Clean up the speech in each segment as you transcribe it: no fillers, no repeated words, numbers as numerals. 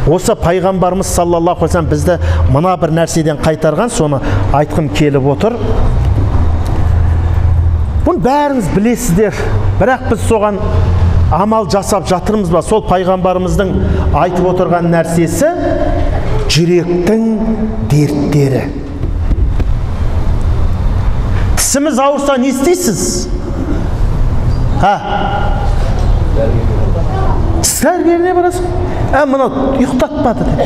Осы пайғамбарымыз саллаллаху алейхи вассалам бізді мына бір нәрседен қайтарған, соны айтқым келіп отыр. Бұны бәріңіз білесіздер, бірақ біз соған амал жасап жатырмыз ба? Сол пайғамбарымыздың айтып отырған нәрсесі жүректің дерттері. Тісіміз ауырса не істейсіз? Тіс дәрігеріне барасың? Мынау ұйықтатпады деп.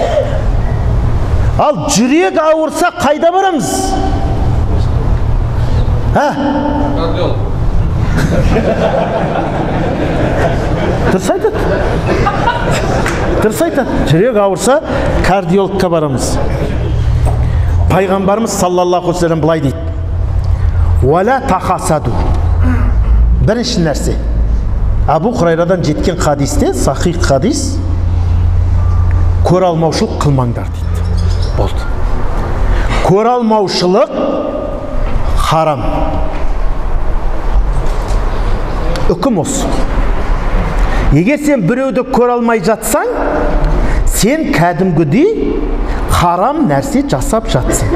Ал жүрек ауырса қайда барамыз? Дұрыс айтады. Дұрыс айтады. Жүрек ауырса кардиологқа барамыз. Пайғамбарымыз саллаллаху алейхи ва саллям былай дейді: «Уәлә тахасаду». Бірінші нәрсе, Абу Хурайрадан жеткен хадисте, сахих хадис, көре алмаушылық қылмаңдар дейді. Болды. Көре алмаушылық харам. Үкім осы. Егер сен біреуді көре алмай жатсаң, сен кәдімгідей харам нәрсе жасап жатсың.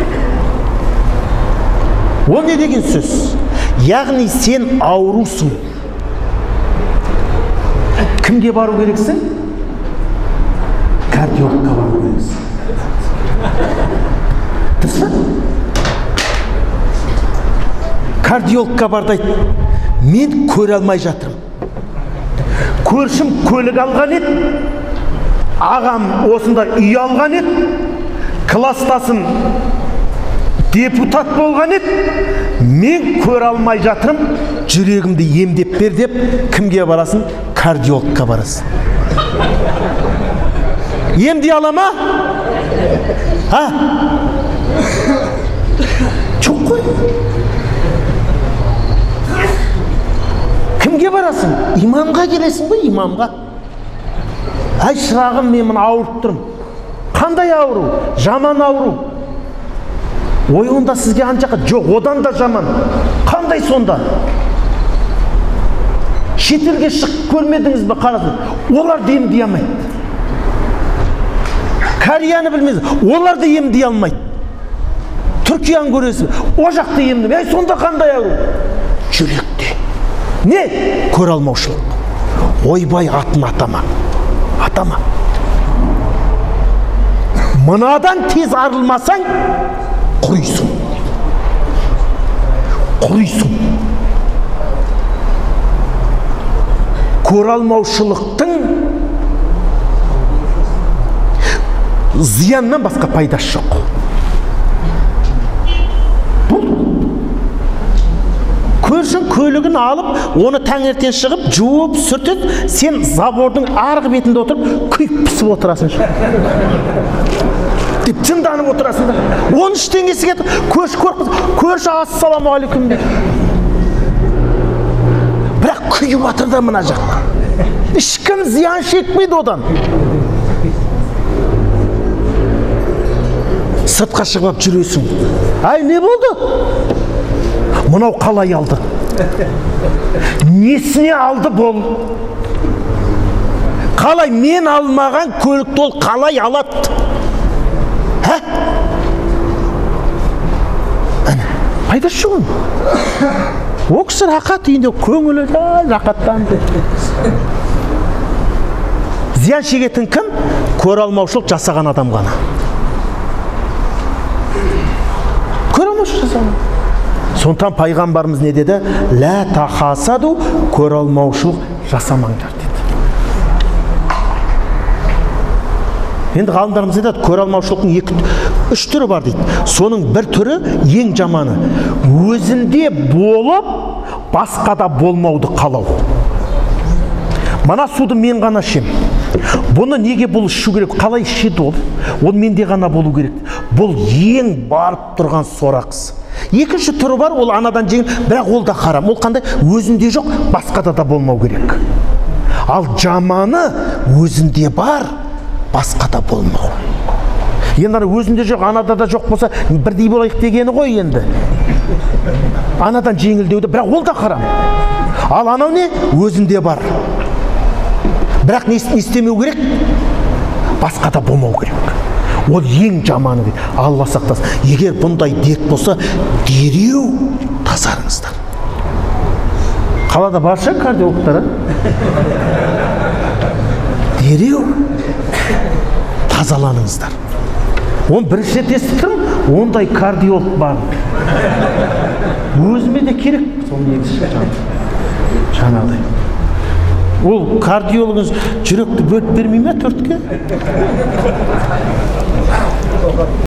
Ол не деген сөз? Яғни сен аурусың. Кімге бару керексің? Кардиологқа бару керексің. Дұрыс па? Кардиологқа бар дейді: мен көре алмай жатырмын. Көршім көлік алған еді, ағам осында үй алған еді, кластасым депутат болған еді, мен көре алмай жатырмын, жүрегімді емдеп бер деп кімге барасың? Кардиологқа барасың. Емдей ала ма? Жоқ қой. Кімге барасың? Имамға келесің ғой, имамға. Ай шырағым, мен мына ауырып тұрмын. Қандай ауру? Жаман ауру. Ой, онда сізге анжақа? Жоқ, одан да жаман. Қандай сонда? Шетелге шығып көрмедіңіз бе? Қарасың, олар да емдей алмайды. Кореяны білмейсіз, олар да емдей алмайды. Түркияны көресіз, о жақта емдей. Ай, сонда қандай ауру? Жүректе. Не? Көре алмаушылық. Ойбай, атын атама. Атама. Мынадан тез арылмасаң, құрыйсың. Құрыйсың. Көре алмаушылықтың зияннан басқа пайдасы жоқ. Көршің көлігін алып, оны таңертең шығып, жуып, сүртіп, сен забордың арғы бетінде отырып, күйіп пісіп отырасың. Деп жынданып отырасың да. 13 теңгесі кетіп, көрші ассаламу алейкум деп. Бірақ күйіп атыр да мына жақта. Ешкім зиян шекмейді одан. Сыртқа шығып жүресің. Ай, не болды? Мынау қалай алды? Несіне алды бұл? Қалай мен алмаған көлікті ол қалай алады? Пайдасы жоқ. О кісі рақат үйінде көңілі рақаттанды. Зиян шегетін кім? Көре алмаушылық жасаған адам ғана. Көре алмаушылық жасаған. Сондықтан пайғамбарымыз не деді? Лә тахасаду, көре алмаушылық жасамаңдар деді. Енді ғалымдарымыз айтады, көре алмаушылықтың 2-3 түрі бар дейді. Соның бір түрі ең жаманы. Өзінде болып, басқада болмауды қалау. Мана суды мен ғана ішем. Бұны неге бұл ішу керек? Қалай ішеді ол? Ол менде ғана болу керек. Бұл ең барып тұрған сорақысы. Екінші түрі бар, ол анадан жеңіл, бірақ ол да харам. Ол қандай? Өзінде жоқ, басқада да болмау керек. Ал жаманы өзінде бар, басқада болмау. Енді өзінде жоқ, анада да жоқ болса, бірдей болайық дегені ғой енді. Анадан жеңілдеуді, бірақ ол да харам. Ал анау не? Өзінде бар. Бірақ не істемеу керек? басқа да болмау керек. Ол ең жаманы дейді. Алла сақтасын. Егер бұндай дерт болса, дереу тазарыңыздар. Қалада бар ше кардиологтар, дереу тазаланыңыздар. Оны бірінші рет естіп тұрмын, ондай кардиолог бар. Өзіме де керек сол негізі жаңағыдай. Ол кардиологыңыз жүректі бөліп бермей ме төртке?